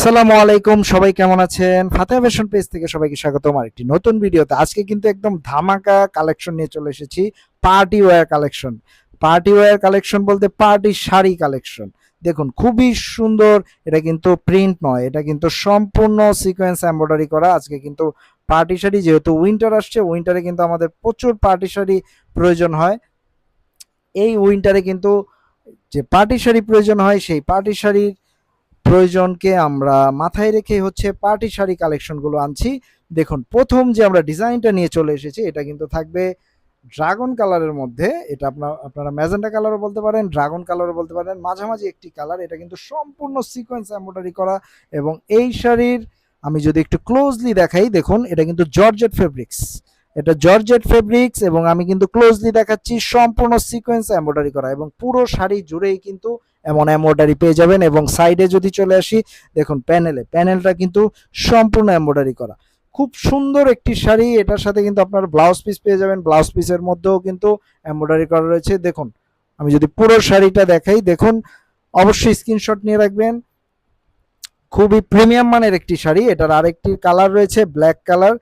আসসালামু আলাইকুম, সবাই কেমন আছেন? ফাতেহা ফ্যাশন পেজ থেকে সবাইকে স্বাগতম আরেকটি নতুন ভিডিওতে। আজকে কিন্তু একদম ধামাকা কালেকশন নিয়ে চলে এসেছি। Party wear collection. Party wear collection বলতে পার্টি শাড়ি কালেকশন। দেখুন খুবই সুন্দর। এটা কিন্তু প্রিন্ট নয়, এটা কিন্তু সম্পূর্ণ সিকোয়েন্স এমব্রয়ডারি করা। আজকে কিন্তু পার্টি শাড়ি, যেহেতু উইন্টার আসছে, উইন্টারে কিন্তু আমাদের প্রচুর পার্টি শাড়ি প্রয়োজন হয়। এই উইন্টারে কিন্তু যে পার্টি শাড়ি প্রয়োজন হয়, সেই পার্টি শাড়ির প্রয়োজনকে আমরা মাথায় রেখে হচ্ছে পার্টি শাড়ি কালেকশনগুলো আনছি। দেখুন প্রথম যে আমরা ডিজাইনটা নিয়ে চলে এসেছি, এটা কিন্তু থাকবে ড্রাগন কালারের মধ্যে। এটা আপনারা ম্যাজেন্টা কালারও বলতে পারেন, ড্রাগন কালারও বলতে পারেন, মাঝামাঝি একটি কালার। এটা কিন্তু সম্পূর্ণ সিকোয়েন্স এমব্রয়ডারি করা। এবং এই শাড়ির আমি যদি একটু ক্লোজলি দেখাই, দেখুন এটা কিন্তু জর্জেট ফেব্রিক্স। এটা জর্জেট ফেব্রিক্স এবং আমি কিন্তু ক্লোজলি দেখাচ্ছি, সম্পূর্ণ সিকোয়েন্স এমব্রয়ডারি করা এবং পুরো শাড়ি জুড়েই কিন্তু এমন এমব্রয়ডারি পেয়ে যাবেন। এবং সাইডে যদি চলে আসি, দেখুন প্যানেলটা কিন্তু সম্পূর্ণ এমব্রয়ডারি করা। খুব সুন্দর একটি শাড়ি। এটার সাথে কিন্তু আপনার ব্লাউজ পিস পেয়ে যাবেন। ব্লাউজ পিসের মধ্যেও কিন্তু এমব্রয়ডারি করা রয়েছে। দেখুন আমি যদি পুরো শাড়িটা দেখাই, দেখুন অবশ্যই স্ক্রিনশট নিয়ে রাখবেন। খুবই প্রিমিয়াম মানের একটি শাড়ি। এটার আরেকটি কালার রয়েছে ব্ল্যাক কালার,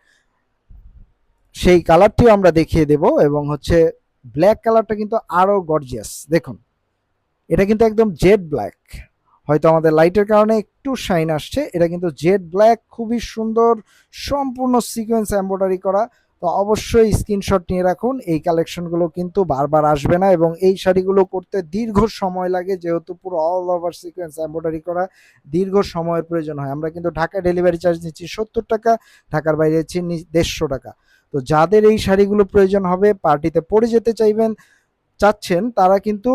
সেই কালারটিও আমরা দেখিয়ে দেব। এবং হচ্ছে ব্ল্যাক কালারটা কিন্তু আরো গর্জিয়াস। দেখুন এটা কিন্তু একদম জেড ব্ল্যাক, হয়তো আমাদের লাইটের কারণে একটু শাইন আসছে। এটা কিন্তু জেড ব্ল্যাক, খুবই সুন্দর, সম্পূর্ণ সিকোয়েন্স এমব্রয়ডারি করা। তো অবশ্যই স্ক্রিনশট নিয়ে রাখুন। এই কালেকশনগুলো কিন্তু বারবার আসবে না এবং এই শাড়িগুলো করতে দীর্ঘ সময় লাগে, যেহেতু পুরো অল ওভার সিকোয়েন্স এমব্রয়ডারি করা, দীর্ঘ সময়ের প্রয়োজন হয়। আমরা কিন্তু ঢাকা ডেলিভারি চার্জ নিচ্ছি 70 টাকা, ঢাকার বাইরে হচ্ছে 150 টাকা। তো যাদের এই শাড়িগুলো প্রয়োজন হবে, পার্টিতে পরে যেতে চাচ্ছেন, তারা কিন্তু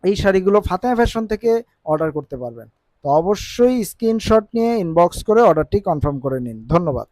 এই শাড়িগুলো ফাতেহা ফ্যাশন থেকে অর্ডার করতে পারবেন। তো অবশ্যই স্ক্রিনশট নিয়ে ইনবক্স করে অর্ডারটি কনফার্ম করে নিন। ধন্যবাদ।